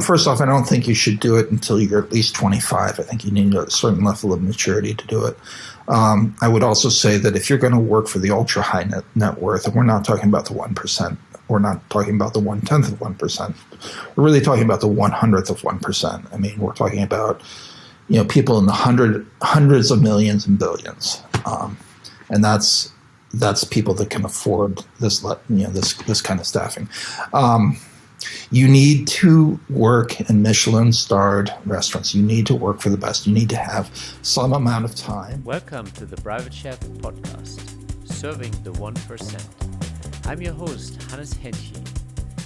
First off, I don't think you should do it until you're at least 25. I think you need a certain level of maturity to do it. I would also say that if you're going to work for the ultra high net worth, and we're not talking about the 1%, we're not talking about the 1/10 of 1%. We're really talking about the 100th of 1%. I mean, we're talking about people in the hundreds of millions and billions, and that's people that can afford this kind of staffing. You need to work in Michelin-starred restaurants. You need to work for the best. You need to have some amount of time. Welcome to the Private Chef Podcast, serving the 1%. I'm your host, Hannes Henche,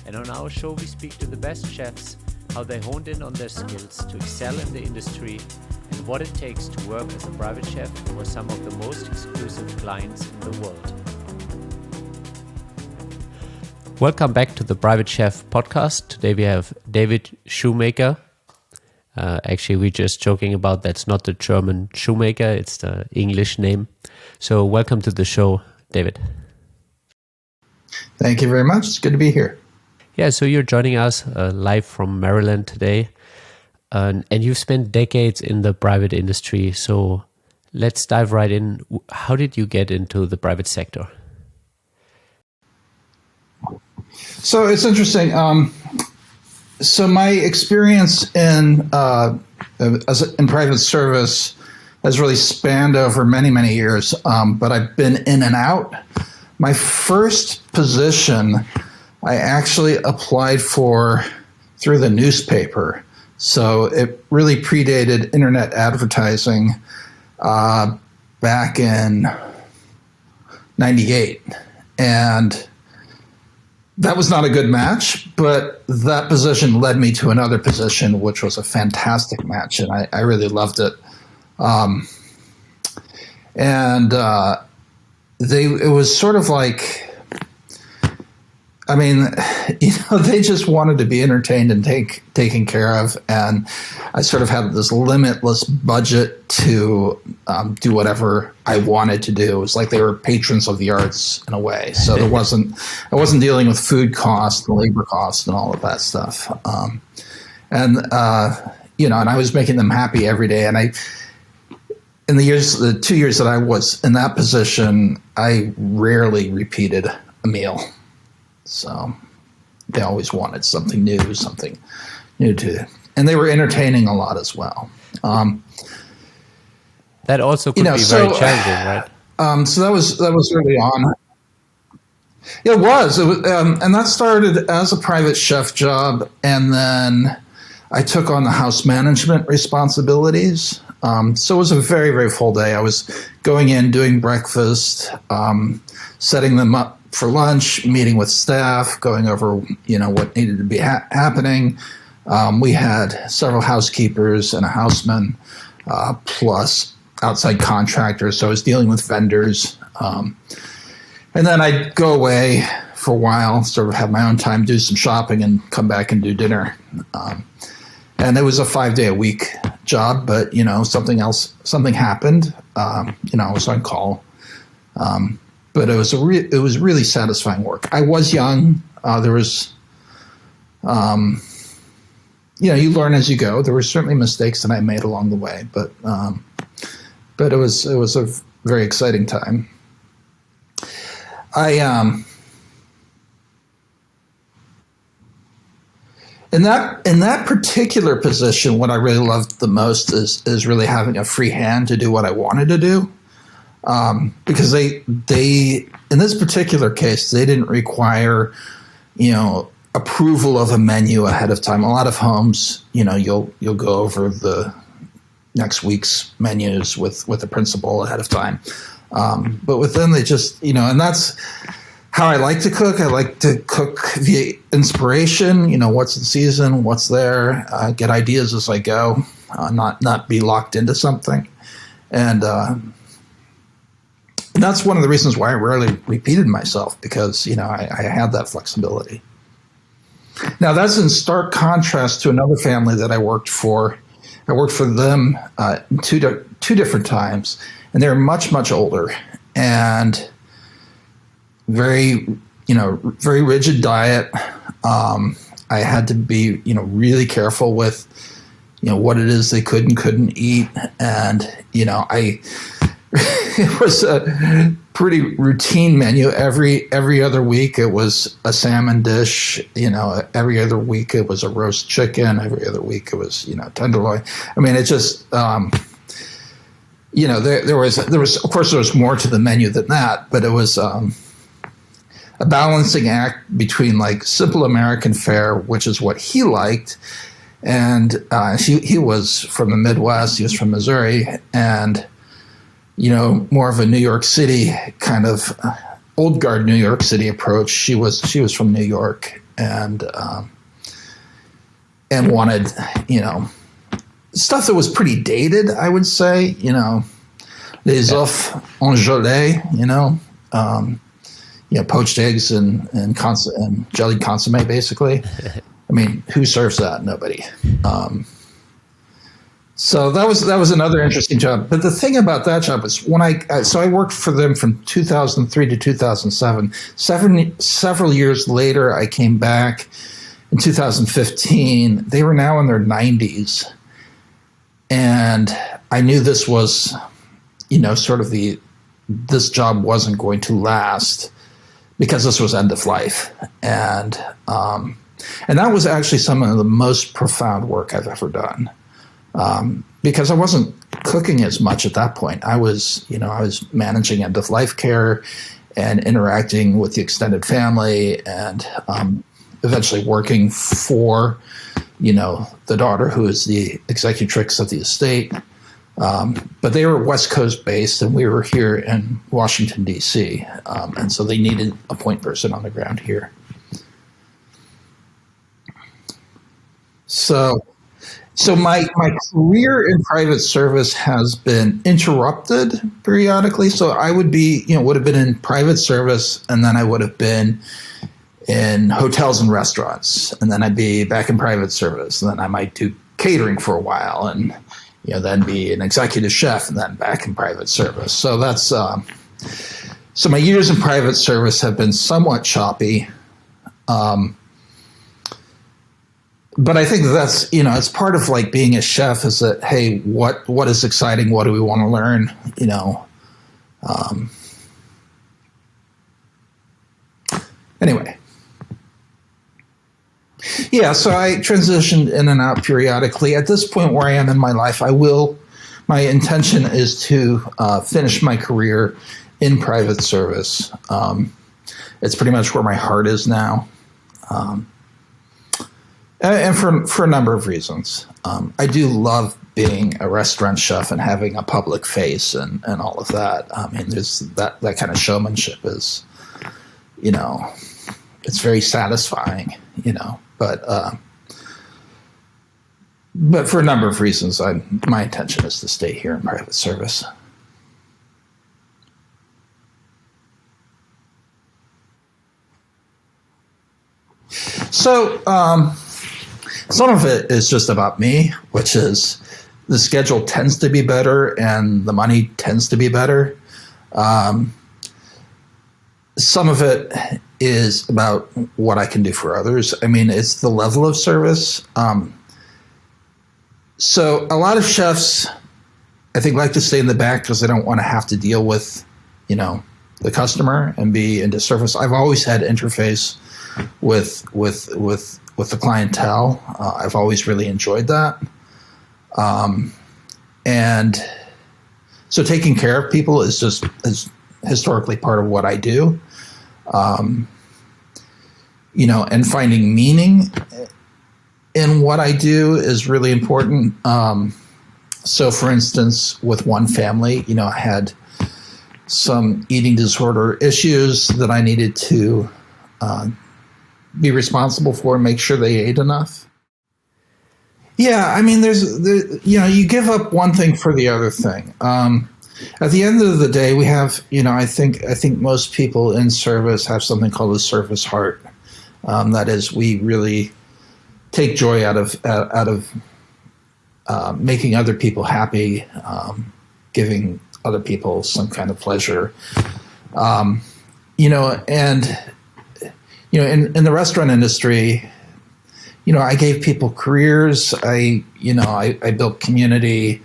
and on our show we speak to the best chefs, how they honed in on their skills to excel in the industry, and what it takes to work as a private chef for some of the most exclusive clients in the world. Welcome back to the Private Chef Podcast. Today we have David Shewmaker. Actually, we're just joking about that's not the German shoemaker, it's the English name. So welcome to the show, David. Thank you very much. It's good to be here. Yeah, so you're joining us live from Maryland today. And you've spent decades in the private industry. So let's dive right in. How did you get into the private sector? So it's interesting. So my experience in private service has really spanned over many, many years, but I've been in and out. My first position, I actually applied for through the newspaper. So it really predated internet advertising back in '98. And that was not a good match, but that position led me to another position, which was a fantastic match, and I really loved it. It was sort of like, they just wanted to be entertained and taken care of, and I sort of had this limitless budget to do whatever I wanted to do. It was like they were patrons of the arts in a way. So I wasn't dealing with food costs and labor costs and all of that stuff. And I was making them happy every day. And in the 2 years that I was in that position, I rarely repeated a meal. So they always wanted something new to, and they were entertaining a lot as well. That also could be very challenging, right? So that was early on. It was, and that started as a private chef job, and then I took on the house management responsibilities. So it was a very, very full day. I was going in, doing breakfast, setting them up for lunch, meeting with staff, going over, what needed to be happening. We had several housekeepers and a houseman, plus outside contractors. So I was dealing with vendors. And then I'd go away for a while, sort of have my own time, do some shopping, and come back and do dinner. And it was a 5-day-a-week job, but, something happened. I was on call. But it was really satisfying work. I was young. There was, you learn as you go. There were certainly mistakes that I made along the way, but it was a very exciting time. In that particular position, what I really loved the most is really having a free hand to do what I wanted to do. Because they in this particular case, they didn't require, approval of a menu ahead of time. A lot of homes, you'll go over the next week's menus with the principal ahead of time. But with them, they just, and that's how I like to cook. I like to cook via inspiration, what's in season, what's there, get ideas as I go, not be locked into something. And that's one of the reasons why I rarely repeated myself, because, I had that flexibility. Now, that's in stark contrast to another family that I worked for. I worked for them two different times, and they were much, much older and very, very rigid diet. I had to be, really careful with, what it is they could and couldn't eat. And, it was a pretty routine menu. Every other week it was a salmon dish. Every other week it was a roast chicken. Every other week it was, tenderloin. I mean, it just, there was, of course, there was more to the menu than that, but it was a balancing act between like simple American fare, which is what he liked. And he was from the Midwest. He was from Missouri, and more of a New York City kind of old guard New York City approach. She was from New York, and wanted stuff that was pretty dated, I would say. Les œufs en gelée, poached eggs and jellied consommé, basically. I mean, who serves that? Nobody. So that was another interesting job. But the thing about that job is when I worked for them from 2003 to 2007. Several years later, I came back in 2015. They were now in their 90s, and I knew this was, sort of this job wasn't going to last because this was end of life, and that was actually some of the most profound work I've ever done. Because I wasn't cooking as much at that point. I was managing end of life care and interacting with the extended family, and eventually working for, the daughter who is the executrix of the estate. But they were West Coast based, and we were here in Washington, D.C. And so they needed a point person on the ground here. So my career in private service has been interrupted periodically. So I would have been in private service, and then I would have been in hotels and restaurants, and then I'd be back in private service, and then I might do catering for a while, and then be an executive chef, and then back in private service. So that's so my years in private service have been somewhat choppy. But I think that's, it's part of like being a chef is that, hey, what is exciting? What do we want to learn? Anyway. Yeah, so I transitioned in and out periodically. At this point where I am in my life, my intention is to finish my career in private service. It's pretty much where my heart is now. And for a number of reasons. I do love being a restaurant chef and having a public face and all of that. I mean, there's that kind of showmanship is, it's very satisfying, but for a number of reasons, my intention is to stay here in private service. So, some of it is just about me, which is the schedule tends to be better and the money tends to be better. Some of it is about what I can do for others. I mean, it's the level of service. So a lot of chefs, I think, like to stay in the back because they don't want to have to deal with, the customer and be into service. I've always had interface with the clientele. I've always really enjoyed that. And so taking care of people is historically part of what I do. And finding meaning in what I do is really important. So for instance, with one family, I had some eating disorder issues that I needed to be responsible for and make sure they ate enough. Yeah, I mean, you give up one thing for the other thing. At the end of the day, we have, I think most people in service have something called a service heart. That is, we really take joy out of making other people happy, giving other people some kind of pleasure. In the restaurant industry, I gave people careers. I built community,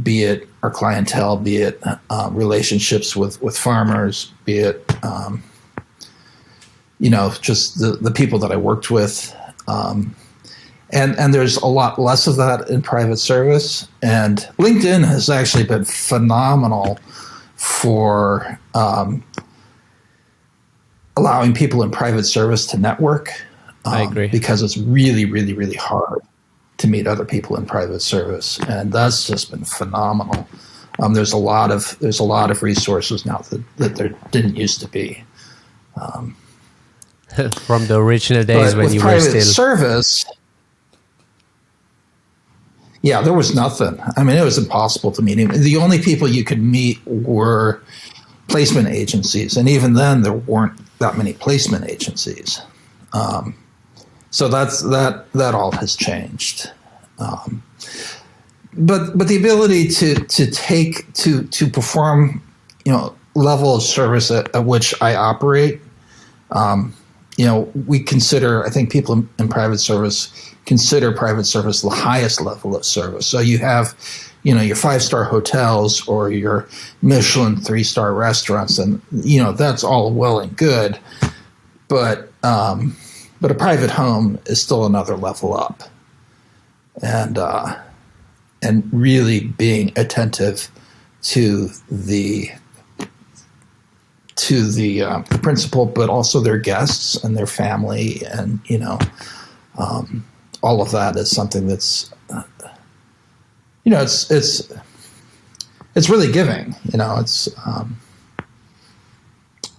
be it our clientele, be it relationships with farmers, be it, just the people that I worked with. And there's a lot less of that in private service. And LinkedIn has actually been phenomenal for allowing people in private service to network. I agree. Because it's really, really, really hard to meet other people in private service, and that's just been phenomenal. There's a lot of resources now that there didn't used to be. From the original days when you were still service. Yeah, there was nothing. I mean, it was impossible to meet him. The only people you could meet were placement agencies, and even then, there weren't that many placement agencies. So that all has changed. But the ability to perform, level of service at which I operate, we consider, I think people in private service consider private service the highest level of service. So you have, your 5-star hotels or your Michelin 3-star restaurants, and that's all well and good, but a private home is still another level up, and really being attentive to the principal, but also their guests and their family, and all of that is something that's it's really giving. It's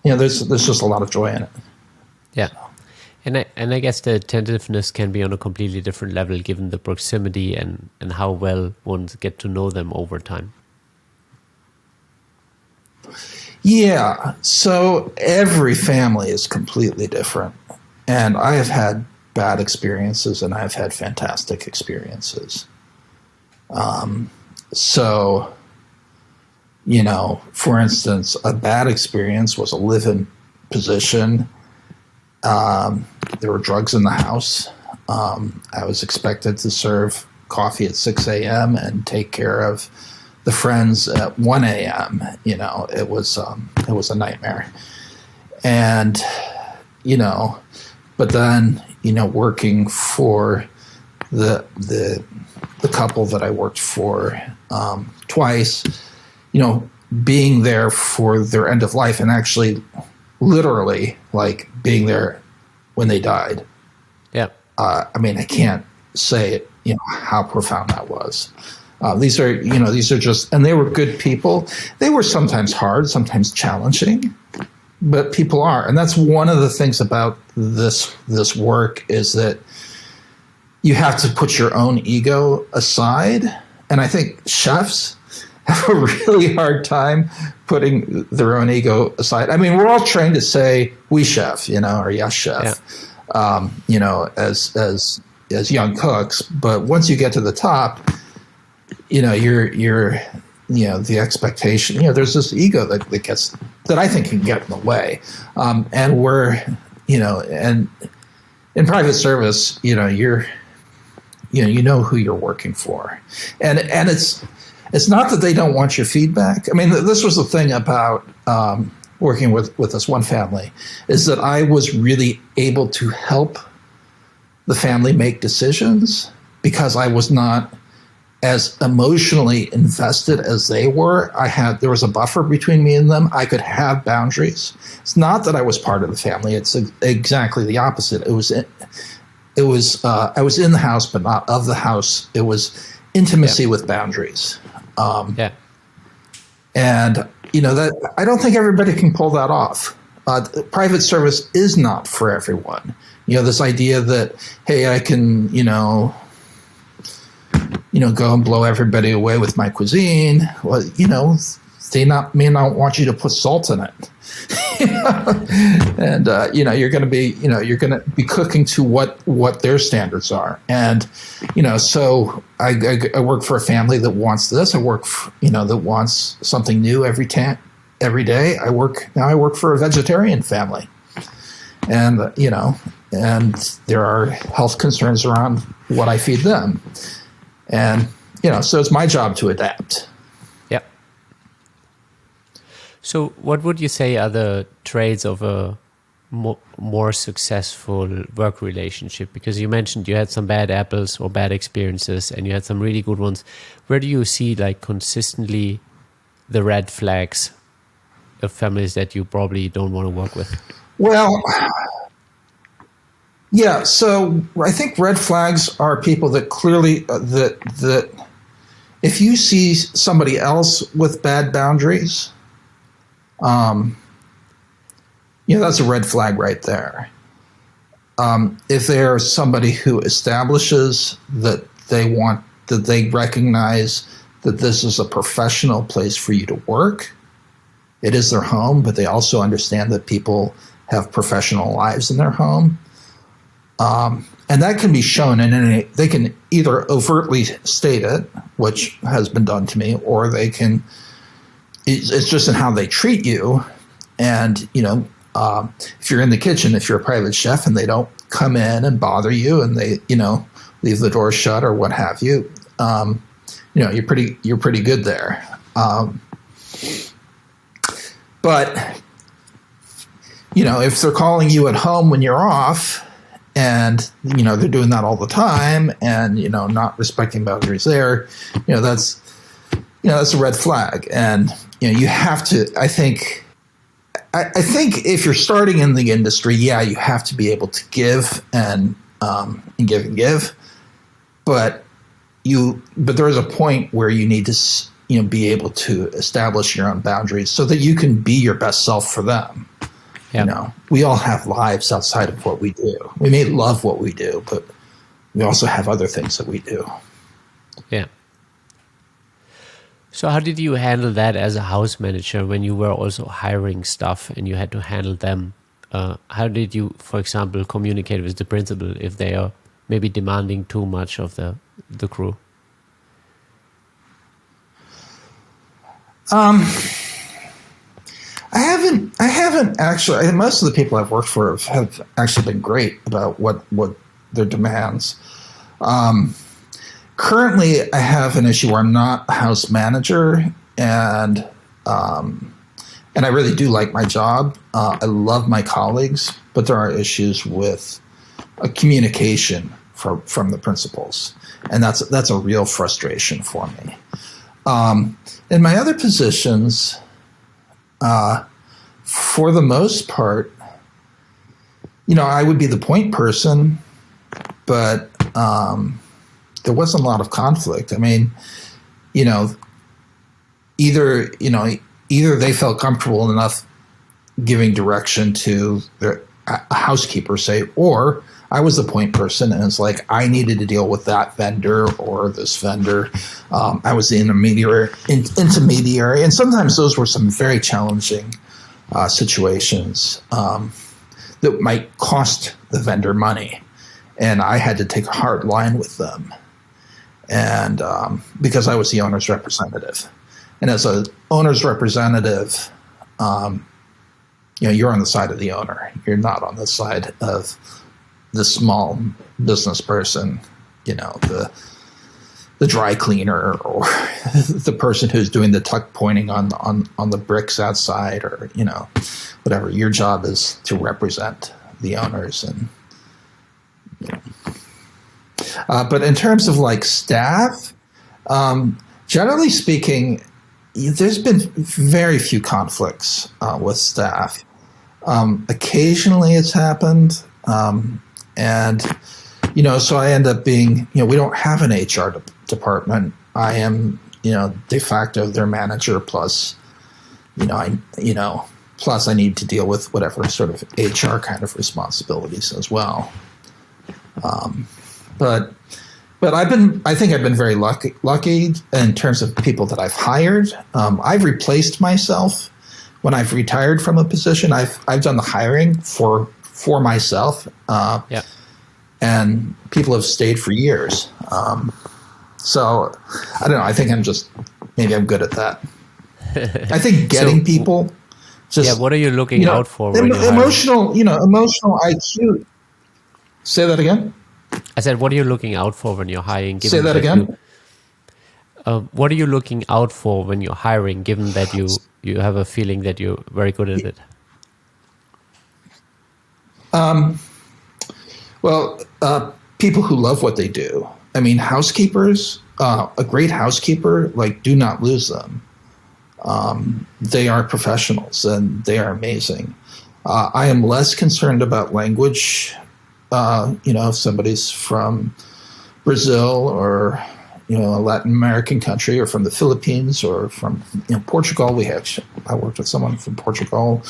there's just a lot of joy in it. Yeah. And I guess the attentiveness can be on a completely different level given the proximity and how well one get to know them over time. Yeah. So every family is completely different. And I have had bad experiences and I've had fantastic experiences. For instance, a bad experience was a live-in position. There were drugs in the house. I was expected to serve coffee at 6 a.m. and take care of the friends at 1 a.m. It was a nightmare. And, but then, working for the couple that I worked for twice, being there for their end of life and actually literally like being there when they died. Yeah. I can't say, how profound that was. These are just, and they were good people. They were sometimes hard, sometimes challenging, but people are. And that's one of the things about this work is that you have to put your own ego aside. And I think chefs have a really hard time putting their own ego aside. We're all trained to say we chef, or yes chef, as young cooks. But once you get to the top, you're the expectation, there's this ego that I think can get in the way. And we're, and in private service, you know who you're working for. And it's not that they don't want your feedback. This was the thing about working with this one family, is that I was really able to help the family make decisions because I was not as emotionally invested as they were. There was a buffer between me and them. I could have boundaries. It's not that I was part of the family. It's exactly the opposite. I was in the house, but not of the house. It was intimacy with boundaries. And that I don't think everybody can pull that off. Private service is not for everyone. This idea that, hey, I can, go and blow everybody away with my cuisine. Well, they may not want you to put salt in it. And you're going to be cooking to what their standards are. And so I work for a family that wants this. I work that wants something new every day. I work for a vegetarian family, and and there are health concerns around what I feed them. And, so it's my job to adapt. Yeah. So what would you say are the traits of a more successful work relationship? Because you mentioned you had some bad apples or bad experiences and you had some really good ones. Where do you see like consistently the red flags of families that you probably don't want to work with? Well, yeah. So I think red flags are people that clearly that if you see somebody else with bad boundaries, that's a red flag right there. If they're somebody who establishes that they recognize that this is a professional place for you to work, it is their home, but they also understand that people have professional lives in their home. And that can be shown they can either overtly state it, which has been done to me, or it's just in how they treat you. And, if you're in the kitchen, if you're a private chef and they don't come in and bother you and they, leave the door shut or what have you, you're pretty good there. But, if they're calling you at home when you're off and, they're doing that all the time and, not respecting boundaries there, that's a red flag. And, you have to, I think if you're starting in the industry, you have to be able to give and give. But there is a point where you need to, be able to establish your own boundaries so that you can be your best self for them. Yep. We all have lives outside of what we do. We may love what we do, but we also have other things that we do. Yeah. So how did you handle that as a house manager when you were also hiring staff and you had to handle them? How did you, for example, communicate with the principal if they are maybe demanding too much of the crew? I haven't actually. Most of the people I've worked for have actually been great about what their demands. Currently, I have an issue where I'm not a house manager, and I really do like my job. I love my colleagues, but there are issues with communication from the principals, and that's a real frustration for me. In my other positions, for the most part, I would be the point person, but there wasn't a lot of conflict. I mean, either they felt comfortable enough giving direction to a housekeeper, say, or I was the point person, and it's like I needed to deal with that vendor or this vendor. I was the intermediary, and sometimes those were some very challenging situations that might cost the vendor money, and I had to take a hard line with them, and because I was the owner's representative, and as an owner's representative, you're on the side of the owner. You're not on the side of the small business person, the dry cleaner or the person who's doing the tuck pointing on the bricks outside, or whatever. Your job is to represent the owners, and but in terms of like staff, generally speaking, there's been very few conflicts with staff. Occasionally it's happened. And, so I end up being, we don't have an HR department. I am, de facto their manager, plus, plus I need to deal with whatever sort of HR kind of responsibilities as well. But I think I've been very lucky in terms of people that I've hired. I've replaced myself when I've retired from a position. I've done the hiring for myself, and people have stayed for years. So I don't know. I think maybe I'm good at that. I think getting people. What are you looking out for? Emotional IQ. Say that again. I said, what are you looking out for when you're hiring? Say that again. What are you looking out for when you're hiring, given that you have a feeling that you're very good at it? Well, people who love what they do. I mean, housekeepers, a great housekeeper, like, do not lose them. They are professionals and they are amazing. I am less concerned about language. If somebody's from Brazil or, a Latin American country, or from the Philippines, or from Portugal. I worked with someone from Portugal,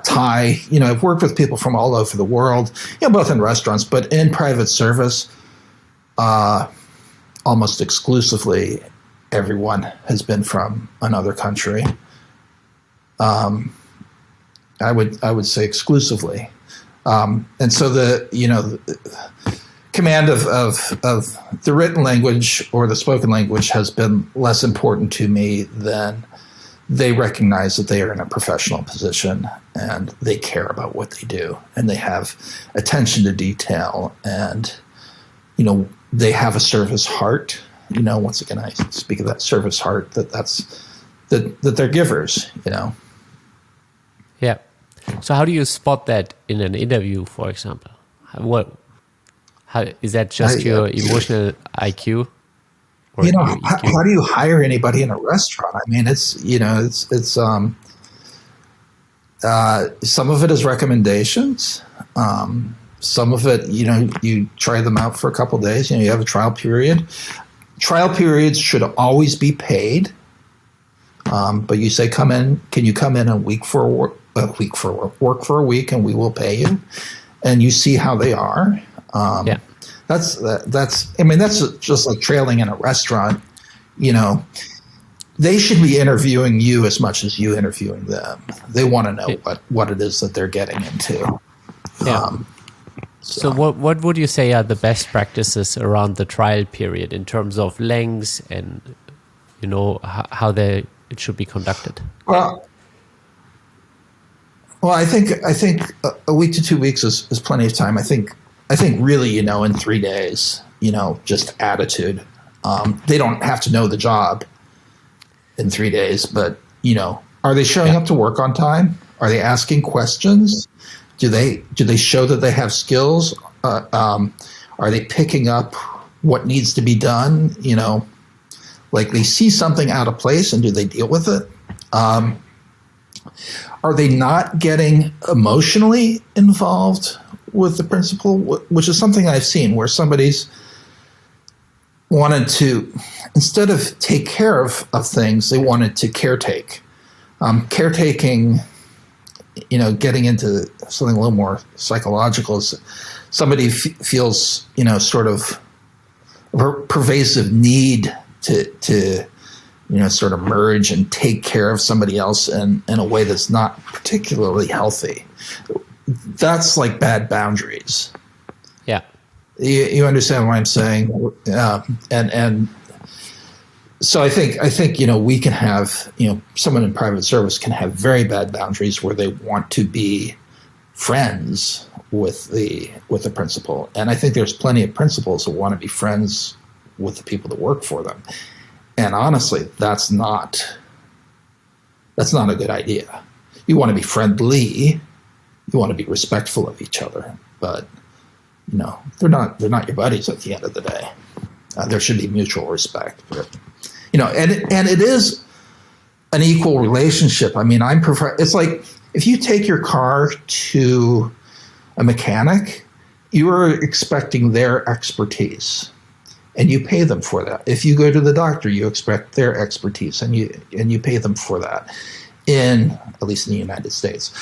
Thai. I've worked with people from all over the world, both in restaurants, but in private service, almost exclusively everyone has been from another country. I would say exclusively. And so the command of the written language or the spoken language has been less important to me than they recognize that they are in a professional position and they care about what they do and they have attention to detail and, they have a service heart. Once again, I speak of that service heart that they're givers, Yeah. So how do you spot that in an interview, for example? How is that just your emotional IQ? Or how do you hire anybody in a restaurant? I mean, it's some of it is recommendations. Some of it, you try them out for a couple of days. You have a trial period. Trial periods should always be paid. But you say, come in. Can you come in work for a week, and we will pay you. And you see how they are. That's just like trailing in a restaurant. They should be interviewing you as much as you interviewing them. They want to know what it is that they're getting into. Yeah. So what would you say are the best practices around the trial period in terms of lengths and how it should be conducted? Well, I think a week to 2 weeks is plenty of time. I think really, in 3 days, just attitude. They don't have to know the job in 3 days, but are they showing up to work on time? Are they asking questions? Do they show that they have skills? Are they picking up what needs to be done? Like they see something out of place, and do they deal with it? Are they not getting emotionally involved with the principal, which is something I've seen where somebody's wanted to, instead of take care of things, they wanted to caretake. Caretaking, getting into something a little more psychological, is somebody feels, sort of a pervasive need to sort of merge and take care of somebody else in a way that's not particularly healthy. That's like bad boundaries. Yeah. You understand what I'm saying? And so I think, we can have, someone in private service can have very bad boundaries where they want to be friends with the principal. And I think there's plenty of principals who want to be friends with the people that work for them. And honestly, that's not a good idea. You want to be friendly, you want to be respectful of each other, but they're not your buddies at the end of the day. There should be mutual respect. But, and it is an equal relationship. I mean, it's like if you take your car to a mechanic, you are expecting their expertise. And you pay them for that. If you go to the doctor, you expect their expertise, and you pay them for that. At least in the United States,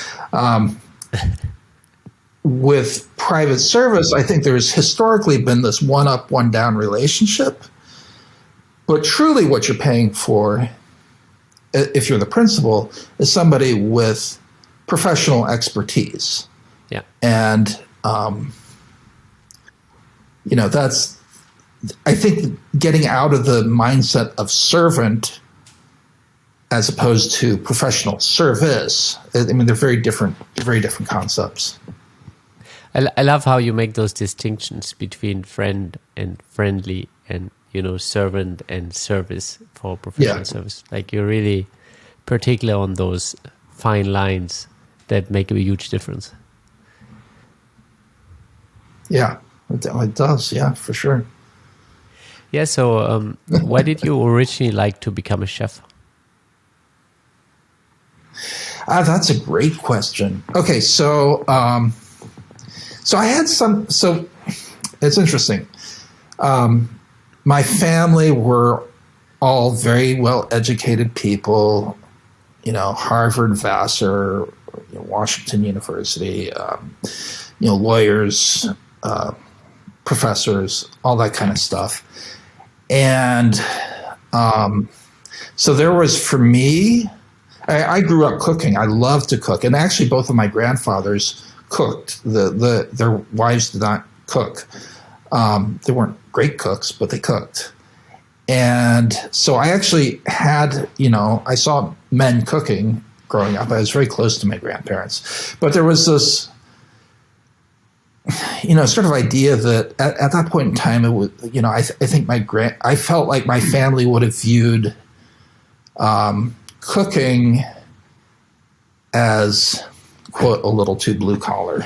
with private service, I think there's historically been this one up, one down relationship. But truly, what you're paying for, if you're the principal, is somebody with professional expertise. Yeah, and that's. I think getting out of the mindset of servant as opposed to professional service, I mean, they're very different concepts. I love how you make those distinctions between friend and friendly and, servant and service for professional service. Like you're really particular on those fine lines that make a huge difference. Yeah, it does. Yeah, for sure. Yeah. So why did you originally like to become a chef? That's a great question. Okay, so I had some. So it's interesting. My family were all very well educated people. Harvard, Vassar, Washington University. Lawyers, professors, all that kind of stuff, and so there was for me. I grew up cooking. I loved to cook, and actually, both of my grandfathers cooked. Their wives did not cook. They weren't great cooks, but they cooked. And so I actually had, I saw men cooking growing up. I was very close to my grandparents, but there was this, sort of idea that at that point in time, it was, I think I felt like my family would have viewed cooking as, quote, a little too blue collar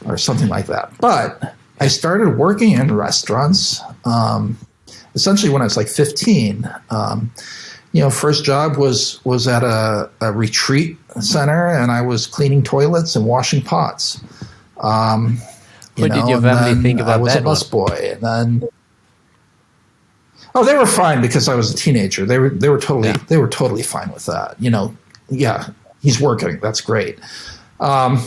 or something like that. But I started working in restaurants essentially when I was like 15. First job was at a retreat center, and I was cleaning toilets and washing pots. What did your family think about that? I was a busboy, and then they were fine because I was a teenager. They were totally fine with that. Yeah, he's working. That's great. But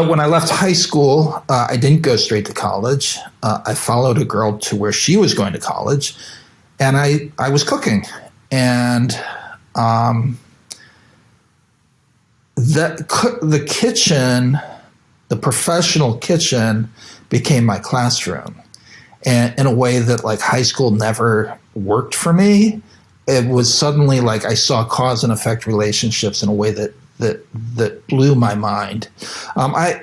when I left high school, I didn't go straight to college. I followed a girl to where she was going to college, and I was cooking. And the kitchen, the professional kitchen, became my classroom. And in a way that like high school never worked for me. It was suddenly like I saw cause and effect relationships in a way that blew my mind.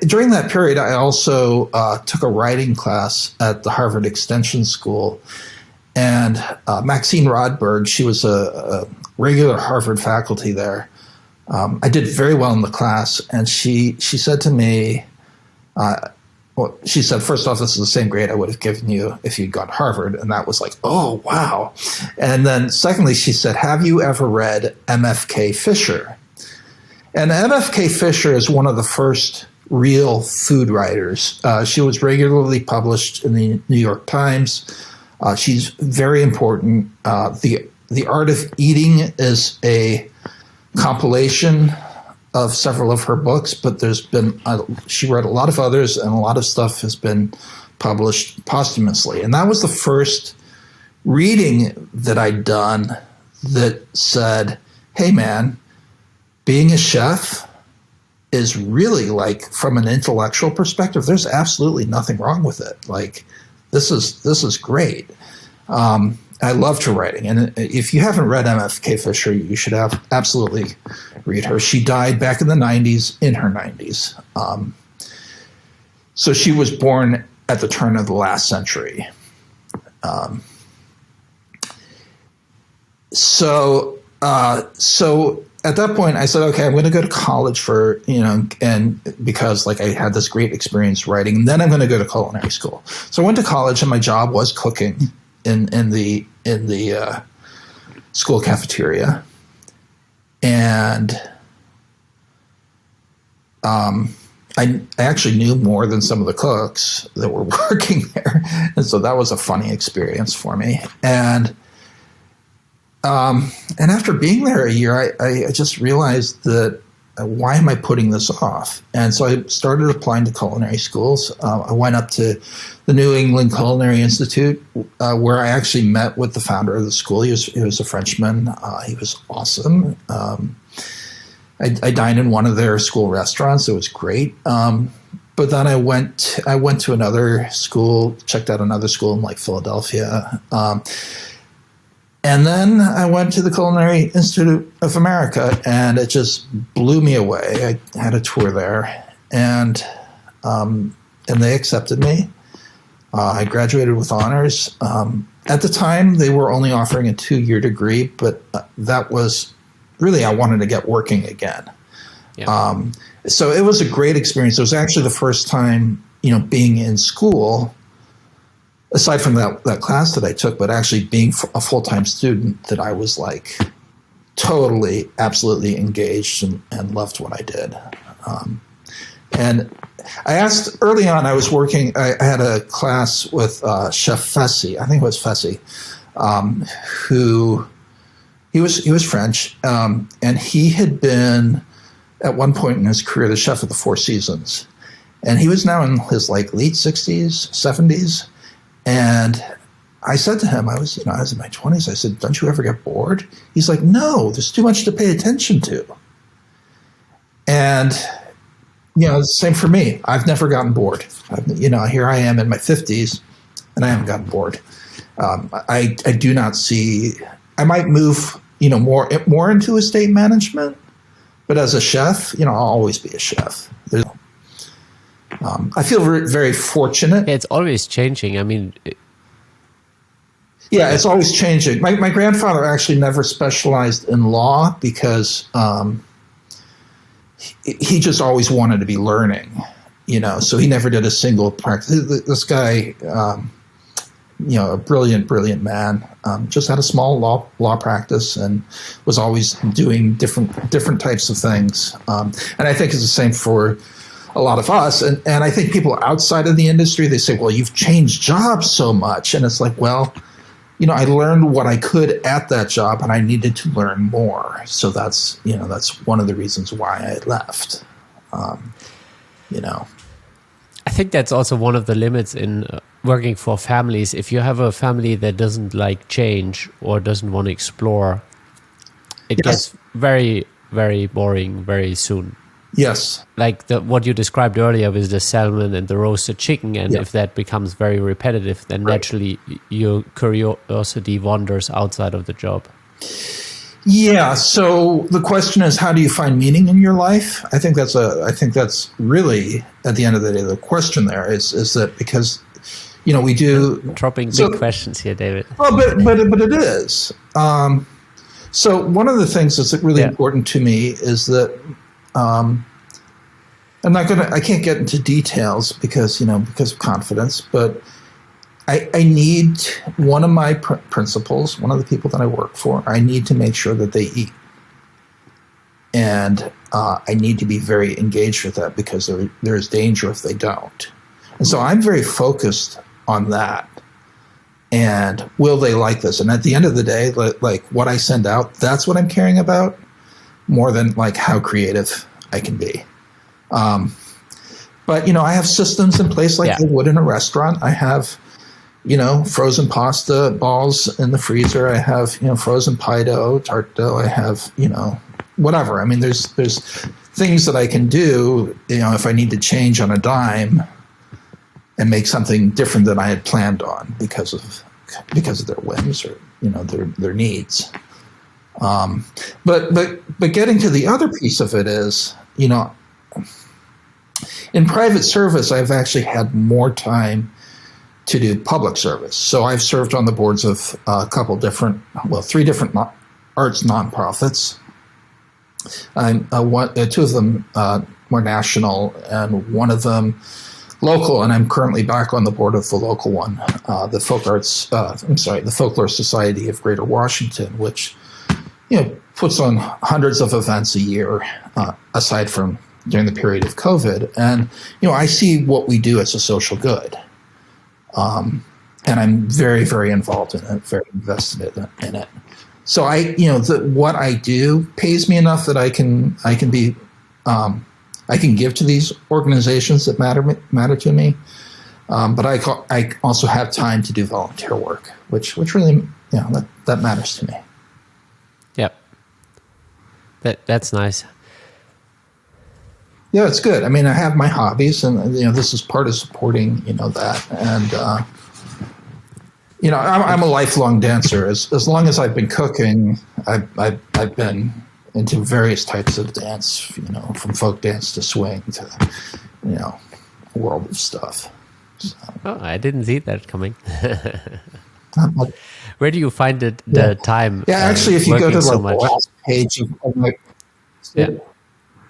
During that period, I also took a writing class at the Harvard Extension School, and Maxine Rodberg, she was a regular Harvard faculty there. I did very well in the class, and she said to me, she said, first off, this is the same grade I would have given you if you'd gone to Harvard. And that was like, oh, wow. And then secondly, she said, have you ever read MFK Fisher? And MFK Fisher is one of the first real food writers. She was regularly published in the New York Times. She's very important. The Art of Eating is a compilation of several of her books, but she wrote a lot of others, and a lot of stuff has been published posthumously. And that was the first reading that I'd done that said, hey man, being a chef is really, like, from an intellectual perspective, there's absolutely nothing wrong with it. Like, this is great. I loved her writing. And if you haven't read MFK Fisher, you should absolutely read her. She died back in the 90s, in her 90s. So she was born at the turn of the last century. So at that point, I said, okay, I'm going to go to college for, and because like I had this great experience writing, and then I'm going to go to culinary school. So I went to college, and my job was cooking in the school cafeteria, and I actually knew more than some of the cooks that were working there, and so that was a funny experience for me. And after being there a year, I just realized that why am I putting this off? And so I started applying to culinary schools. I went up to the New England Culinary Institute, where I actually met with the founder of the school. He was a Frenchman. He was awesome. I dined in one of their school restaurants. It was great. But then I went to another school, checked out another school in like Philadelphia. And then I went to the Culinary Institute of America, and it just blew me away. I had a tour there, and and they accepted me. I graduated with honors. At the time, they were only offering a 2-year degree, but that was really, I wanted to get working again. Yeah. So it was a great experience. It was actually the first time, being in school, aside from that class that I took, but actually being a full-time student, that I was like totally, absolutely engaged and loved what I did. And I asked early on, I was working, I had a class with Chef Fessy, I think it was Fessy, who, he was French, and he had been, at one point in his career, the chef of the Four Seasons. And he was now in his late 60s, 70s. And I said to him, I was in my 20s, I said, don't you ever get bored? He's like, no, there's too much to pay attention to. And, same for me. I've never gotten bored. Here I am in my 50s, and I haven't gotten bored. I do not see, I might move, more into estate management, but as a chef, I'll always be a chef. I feel very fortunate. Yeah, it's always changing. I mean, it's always changing. My grandfather actually never specialized in law because he just always wanted to be learning, so he never did a single practice. This guy, a brilliant man, just had a small law practice and was always doing different types of things. And I think it's the same for a lot of us. And I think people outside of the industry, they say, well, you've changed jobs so much. And it's like, well, I learned what I could at that job and I needed to learn more. So that's one of the reasons why I left, I think that's also one of the limits in working for families. If you have a family that doesn't like change or doesn't want to explore, it gets very, very boring very soon. Yes. Like what you described earlier with the salmon and the roasted chicken. And if that becomes very repetitive, then naturally your curiosity wanders outside of the job. Yeah. So the question is, how do you find meaning in your life? I think that's really, at the end of the day, the question there is that because, we do dropping big questions here, David. Well, but it is. So one of the things that's really important to me is that, I can't get into details because of confidence, but I need one of my principals, one of the people that I work for, I need to make sure that they eat. And I need to be very engaged with that because there is danger if they don't. And so I'm very focused on that. And will they like this? And at the end of the day, like what I send out, that's what I'm caring about more than like how creative I can be. But, I have systems in place like I would in a restaurant. I have, frozen pasta balls in the freezer. I have, frozen pie dough, tart dough. I have, whatever. I mean, there's things that I can do, if I need to change on a dime and make something different than I had planned on because of their whims or, their needs. But getting to the other piece of it is, in private service, I've actually had more time to do public service. So I've served on the boards of three different arts nonprofits. Two of them more national and one of them local, and I'm currently back on the board of the local one, the Folklore Society of Greater Washington, which puts on hundreds of events a year, aside from during the period of COVID. And, I see what we do as a social good. And I'm very, very involved in it, very invested in it. So what I do pays me enough that I can give to these organizations that matter to me. But I also have time to do volunteer work, which really, that matters to me. Yep. That's nice. Yeah, it's good. I mean, I have my hobbies, and this is part of supporting that. And I'm a lifelong dancer. As long as I've been cooking, I've been into various types of dance. From folk dance to swing to world of stuff. So, Oh, I didn't see that coming. not much. Where do you find the time? Yeah, actually, if you go working to so like much? the last page of like, Yeah.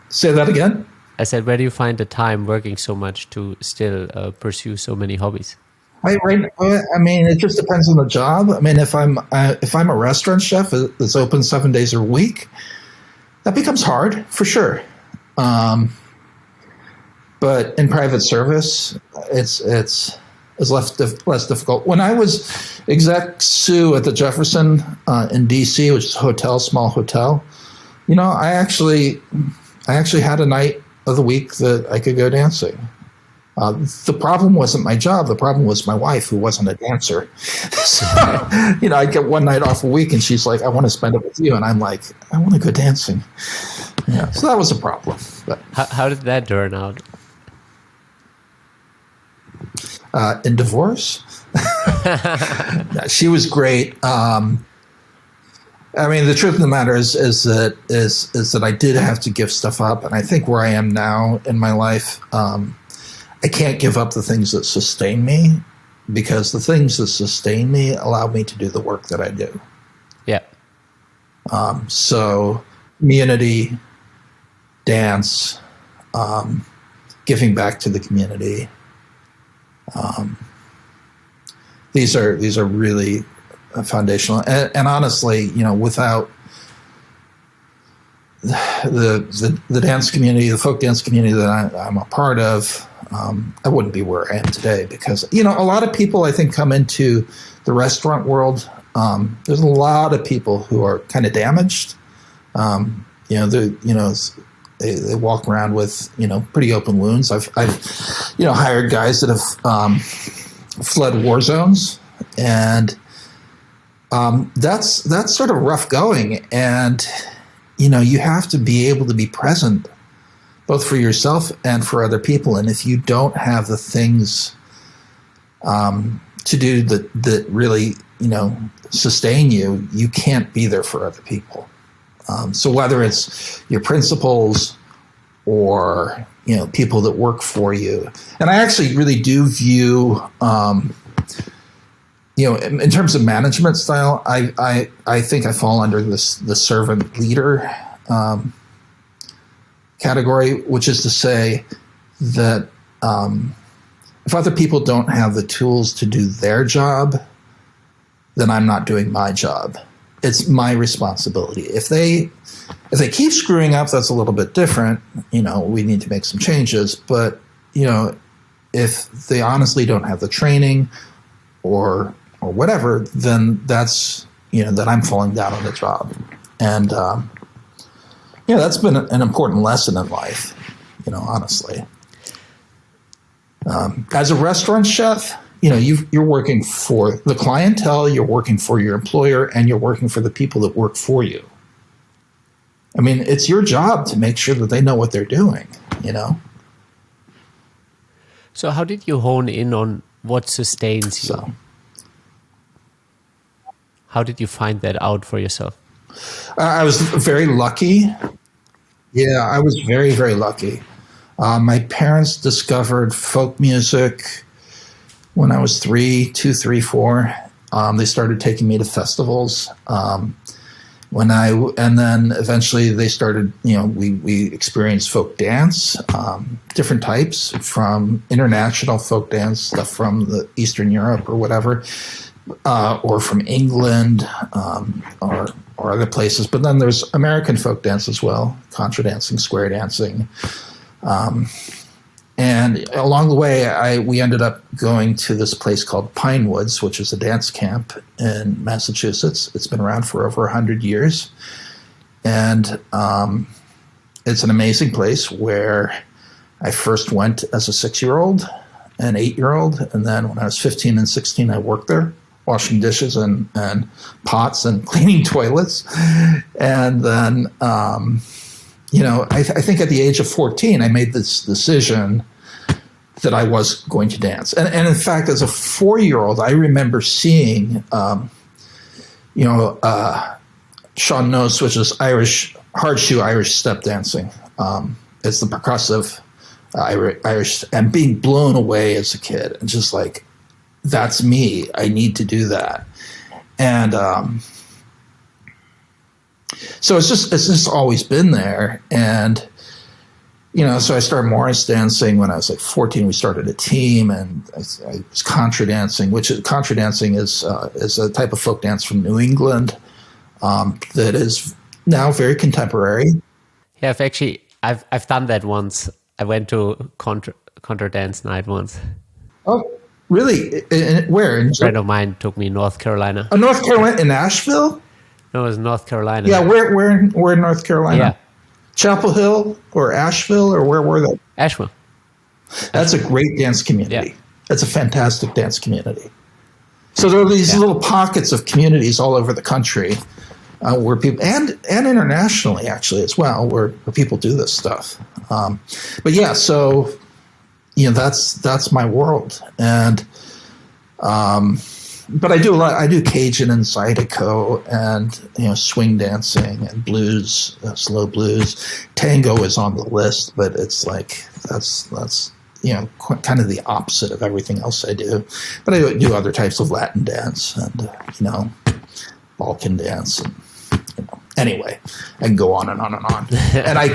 say that again. I said, where do you find the time working so much to still pursue so many hobbies? I mean, it just depends on the job. I mean, if I'm a restaurant chef that's open 7 days a week, that becomes hard for sure. But in private service, it's less difficult. When I was exec sous at the Jefferson in D.C., which is a hotel, small hotel, I actually had a night of the week that I could go dancing. The problem wasn't my job. The problem was my wife, who wasn't a dancer. So, I'd get one night off a week, and she's like, "I want to spend it with you," and I'm like, "I want to go dancing." Yeah, so that was a problem. But How did that turn out? in divorce, she was great. I mean, the truth of the matter is that I did have to give stuff up, and I think where I am now in my life, I can't give up the things that sustain me, because the things that sustain me allow me to do the work that I do. Yeah. So, community, dance, giving back to the community. These are really foundational, and honestly, without the dance community, the folk dance community that I'm a part of, I wouldn't be where I am today, because a lot of people, I think, come into the restaurant world. There's a lot of people who are kind of damaged. They walk around with pretty open wounds. I've hired guys that have fled war zones, and that's sort of rough going. And you have to be able to be present, both for yourself and for other people. And if you don't have the things to do that really sustain you, you can't be there for other people. So whether it's your principals or people that work for you, and I actually really do view in terms of management style, I think I fall under the servant leader category, which is to say that if other people don't have the tools to do their job, then I'm not doing my job. It's my responsibility. If they keep screwing up, that's a little bit different. We need to make some changes. But if they honestly don't have the training or whatever, then that's that I'm falling down on the job. And that's been an important lesson in life. Honestly, as a restaurant chef, you're working for the clientele, you're working for your employer, and you're working for the people that work for you. I mean, it's your job to make sure that they know what they're doing, So how did you hone in on what sustains you? So, how did you find that out for yourself? I was very lucky. Yeah, I was very, very lucky. My parents discovered folk music when I was 3, 4. They started taking me to festivals. And then eventually they started, we experienced folk dance, different types, from international folk dance, stuff from the Eastern Europe or whatever, or from England, or other places. But then there's American folk dance as well, contra dancing, square dancing. And along the way, we ended up going to this place called Pinewoods, which is a dance camp in Massachusetts. It's been around for over 100 years. And it's an amazing place where I first went as a 6-year-old and 8-year-old. And then when I was 15 and 16, I worked there, washing dishes and pots and cleaning toilets. And then I think at the age of 14, I made this decision that I was going to dance. And in fact, as a 4-year-old, I remember seeing, Sean knows, which is hard shoe Irish step dancing. It's the percussive Irish, and being blown away as a kid, and just like, that's me. I need to do that. And so it's just always been there. And so I started Morris dancing when I was like 14. We started a team, and I was contra dancing, contra dancing is a type of folk dance from New England that is now very contemporary. Yeah, I've done that once. I went to contra dance night once. Oh, really? Where? A friend of mine took me North Carolina. Oh, North Carolina, in Asheville? No, it was North Carolina. Yeah, where in North Carolina? Yeah. Chapel Hill or Asheville, or where were they? Asheville. That's a great dance community. Yeah. That's a fantastic dance community. So there are these little pockets of communities all over the country where people, and internationally actually as well, where people do this stuff. But yeah, so that's my world. And but I do a lot. I do Cajun and Zydeco, and swing dancing and blues, slow blues. Tango is on the list, but it's like that's kind of the opposite of everything else I do. But I do other types of Latin dance and Balkan dance, and anyway, I can go on and on and on. And I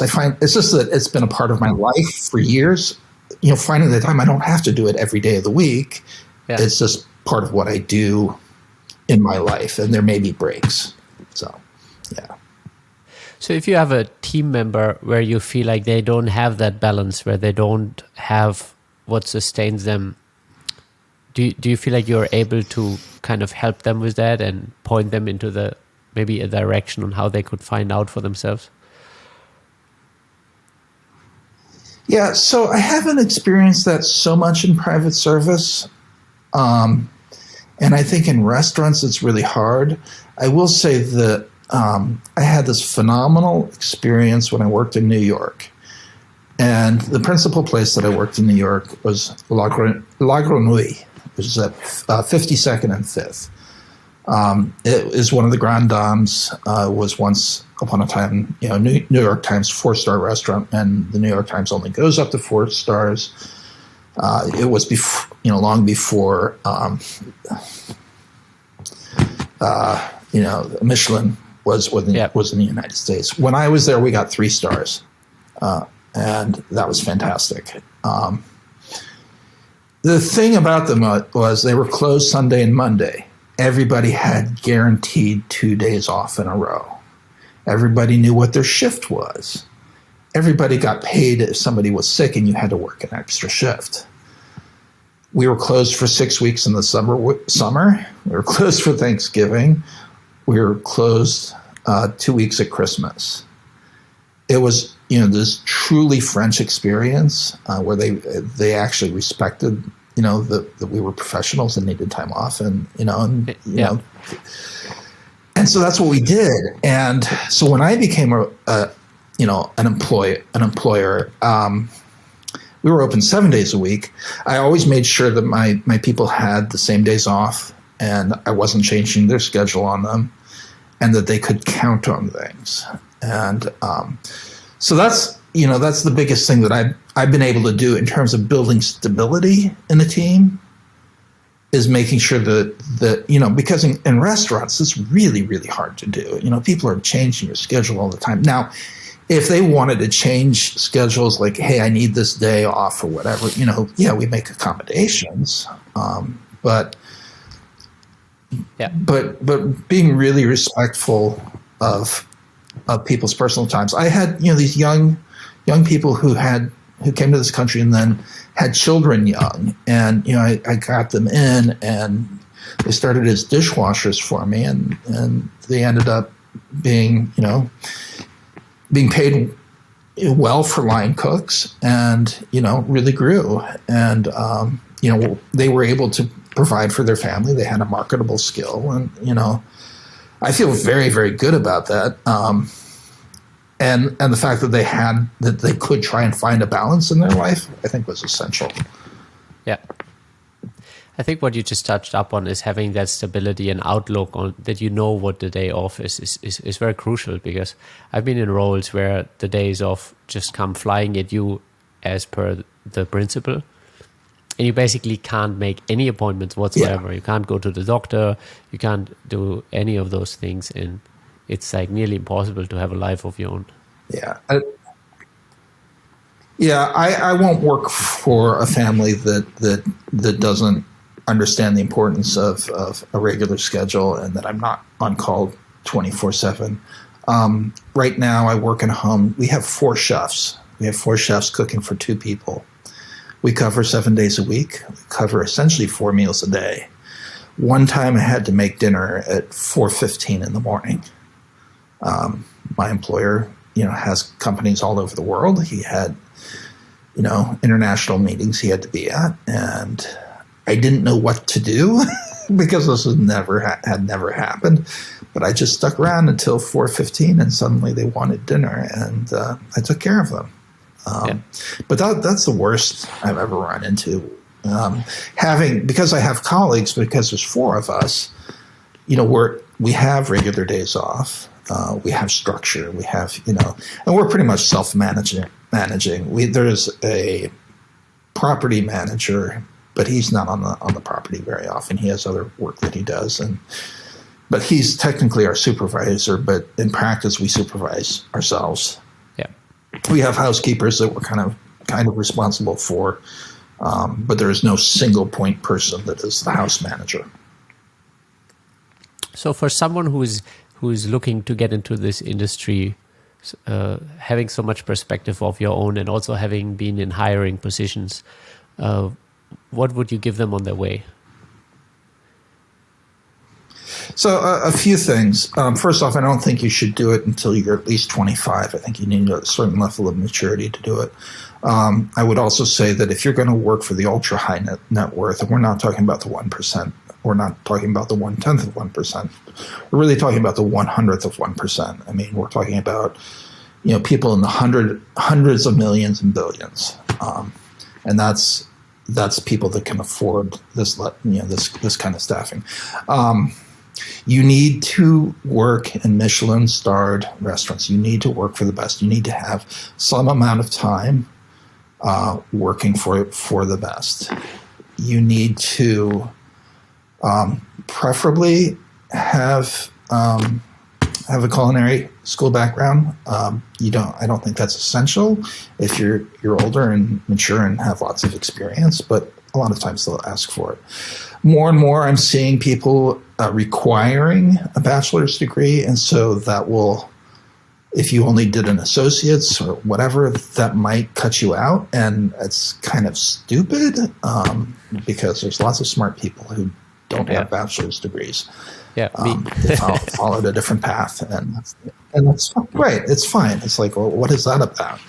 find it's just that it's been a part of my life for years. Finding the time, I don't have to do it every day of the week. Yeah. It's just part of what I do in my life, and there may be breaks. So, yeah. So if you have a team member where you feel like they don't have that balance, where they don't have what sustains them, do you feel like you're able to kind of help them with that and point them into maybe a direction on how they could find out for themselves? Yeah, so I haven't experienced that so much in private service. And I think in restaurants, it's really hard. I will say that I had this phenomenal experience when I worked in New York. And the principal place that I worked in New York was La Grenouille, which is at 52nd and 5th. It is one of the Grand Dames, was once upon a time, New York Times 4-star restaurant, and the New York Times only goes up to 4 stars. It was long before Michelin was in the United States. When I was there, we got 3 stars, and that was fantastic. The thing about them was they were closed Sunday and Monday. Everybody had guaranteed 2 days off in a row. Everybody knew what their shift was. Everybody got paid if somebody was sick and you had to work an extra shift. We were closed for 6 weeks in the summer. We were closed for Thanksgiving. We were closed 2 weeks at Christmas. It was, this truly French experience where they actually respected, that we were professionals and needed time off, and and so that's what we did. And so when I became an employer, we were open 7 days a week. I always made sure that my people had the same days off, and I wasn't changing their schedule on them, and that they could count on things. And so that's the biggest thing that I've been able to do in terms of building stability in a team, is making sure that because in restaurants, it's really, really hard to do. People are changing your schedule all the time. Now, if they wanted to change schedules, like, hey, I need this day off or whatever, we make accommodations. But being really respectful of people's personal times. I had, these young people who came to this country and then had children young, and I got them in, and they started as dishwashers for me, and they ended up being paid well for line cooks, and really grew, and they were able to provide for their family. They had a marketable skill, and I feel very, very good about that. And the fact that they could try and find a balance in their life, I think, was essential. Yeah. I think what you just touched up on is having that stability and outlook on that, what the day off is very crucial, because I've been in roles where the days off just come flying at you as per the principal. And you basically can't make any appointments whatsoever. You can't go to the doctor. You can't do any of those things. And it's like nearly impossible to have a life of your own. Yeah. I won't work for a family that doesn't understand the importance of a regular schedule and that I'm not on call 24/7. Right now I work in a home. We have 4 chefs. We have 4 chefs cooking for 2 people. We cover 7 days a week. We cover essentially 4 meals a day. One time I had to make dinner at 4:15 in the morning. My employer, has companies all over the world. He had, international meetings he had to be at, and I didn't know what to do because this had never happened. But I just stuck around until 4:15, and suddenly they wanted dinner, and I took care of them. But that's the worst I've ever run into. Because I have colleagues, because there's 4 of us, we have regular days off. We have structure. We have, and we're pretty much self-managing. There's a property manager, but he's not on the property very often. He has other work that he does, but he's technically our supervisor. But in practice, we supervise ourselves. We have housekeepers that we're kind of responsible for, but there is no single point person that is the house manager. So for someone who is looking to get into this industry, having so much perspective of your own and also having been in hiring positions, what would you give them on their way? So a few things. First off, I don't think you should do it until you're at least 25. I think you need a certain level of maturity to do it. I would also say that if you're going to work for the ultra high net worth, and we're not talking about the 1%, we're not talking about the 1/10 of 1%. We're really talking about the 100th of 1%. I mean, we're talking about people in the hundreds of millions and billions, and that's people that can afford this kind of staffing. You need to work in Michelin-starred restaurants. You need to work for the best. You need to have some amount of time working for the best. You need to preferably have a culinary school background. I don't think that's essential if you're older and mature and have lots of experience, but a lot of times they'll ask for it. More and more I'm seeing people requiring a bachelor's degree, and so that will, if you only did an associate's or whatever, that might cut you out, and it's kind of stupid because there's lots of smart people who don't have bachelor's degrees. They followed a different path, and that's right. It's fine. It's like, well, what is that about?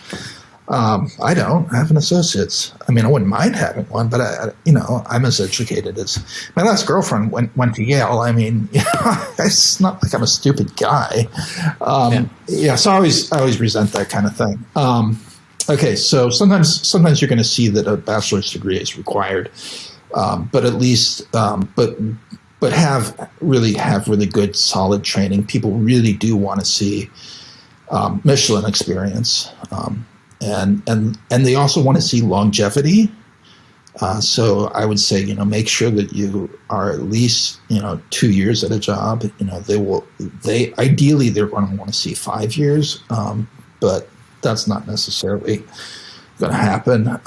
I don't have an associate's. I mean, I wouldn't mind having one, but I'm as educated as my last girlfriend went to Yale. I mean, it's not like I'm a stupid guy. So I always resent that kind of thing. Okay, so sometimes you're going to see that a bachelor's degree is required, but at least but have really good solid training. People really do want to see Michelin experience. And they also want to see longevity. So I would say, make sure that you are at least, 2 years at a job. Ideally they're going to want to see 5 years, but that's not necessarily going to happen.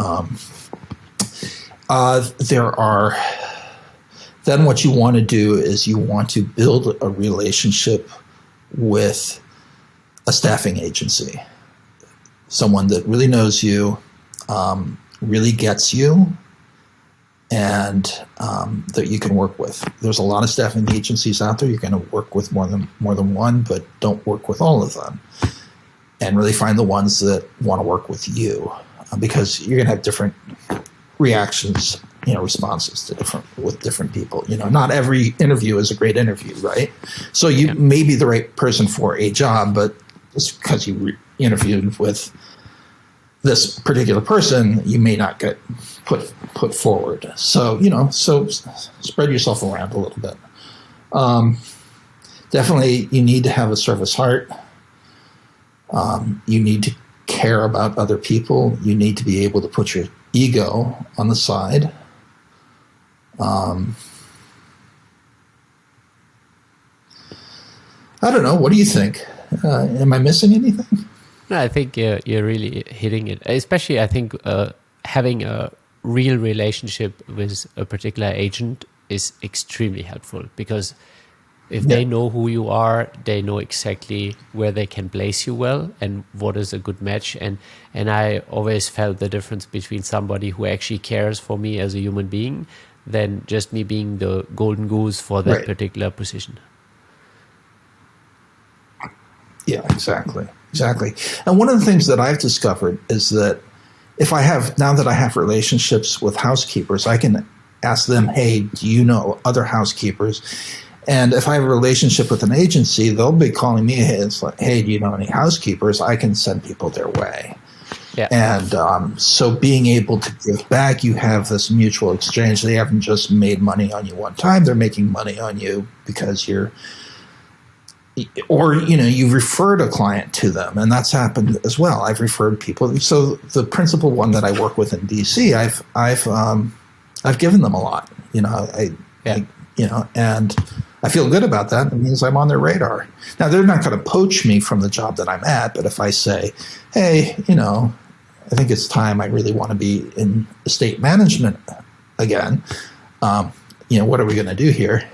Then what you want to do is you want to build a relationship with a staffing agency. Someone that really knows you, really gets you, and that you can work with. There's a lot of staffing agencies out there. You're going to work with more than one, but don't work with all of them. And really find the ones that want to work with you, because you're going to have different reactions, responses to different people. Not every interview is a great interview, right? So you may be the right person for a job, but just because you interviewed with this particular person, you may not get put forward. So so spread yourself around a little bit. Definitely, you need to have a service heart. You need to care about other people, you need to be able to put your ego on the side. I don't know. What do you think? Am I missing anything? No, I think you're really hitting it. Especially, I think having a real relationship with a particular agent is extremely helpful, because if they know who you are, they know exactly where they can place you well and what is a good match. And I always felt the difference between somebody who actually cares for me as a human being than just me being the golden goose for that particular position. Yeah, exactly. And one of the things that I've discovered is that now that I have relationships with housekeepers, I can ask them, hey, do you know other housekeepers? And if I have a relationship with an agency, they'll be calling me, it's like, hey, do you know any housekeepers? I can send people their way. Yeah. And so being able to give back, you have this mutual exchange. They haven't just made money on you one time. They're making money on you because you referred a client to them, and that's happened as well. I've referred people. So the principal one that I work with in DC, I've given them a lot, and I feel good about that. It means I'm on their radar. Now, they're not going to poach me from the job that I'm at, but if I say, hey, I think it's time, I really want to be in estate management again, what are we going to do here?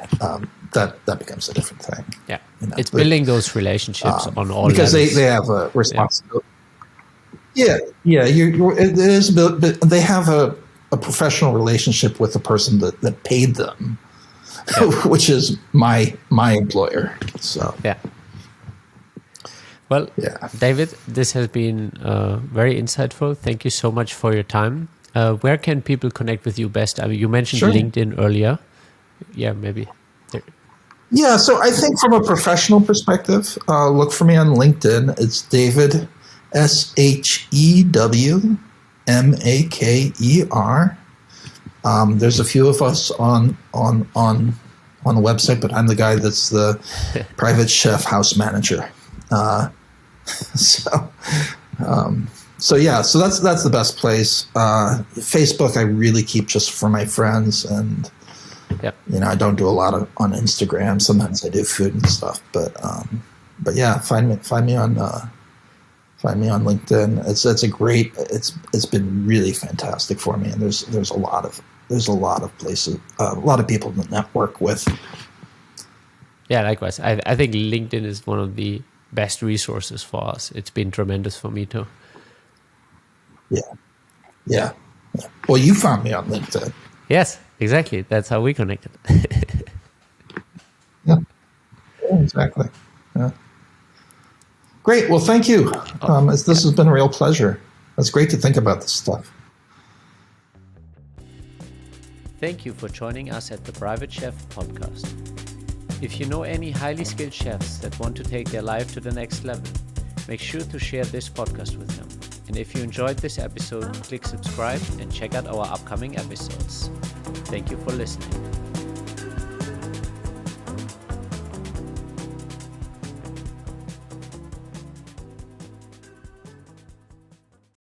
That becomes a different thing. Yeah, it's building those relationships on all because levels. they have a responsibility. Yeah. It is, but they have a professional relationship with the person that paid them, which is my employer. So Well, David, this has been very insightful. Thank you so much for your time. Where can people connect with you best? I mean, you mentioned LinkedIn earlier. Yeah, maybe. Yeah, so I think from a professional perspective, look for me on LinkedIn. It's David Shewmaker. There's a few of us on the website, but I'm the guy that's the private chef house manager. So that's the best place. Facebook I really keep just for my friends, and I don't do a lot on Instagram. Sometimes I do food and stuff, but yeah, find me on LinkedIn. It's been really fantastic for me, and there's a lot of places, a lot of people to network with. Yeah, likewise. I think LinkedIn is one of the best resources for us. It's been tremendous for me too. Yeah. Well, you found me on LinkedIn. Yes, exactly. That's how we connected. Yeah, exactly. Yeah. Great. Well, thank you. This has been a real pleasure. It's great to think about this stuff. Thank you for joining us at the Private Chef Podcast. If you know any highly skilled chefs that want to take their life to the next level, make sure to share this podcast with them. And if you enjoyed this episode, click subscribe and check out our upcoming episodes. Thank you for listening.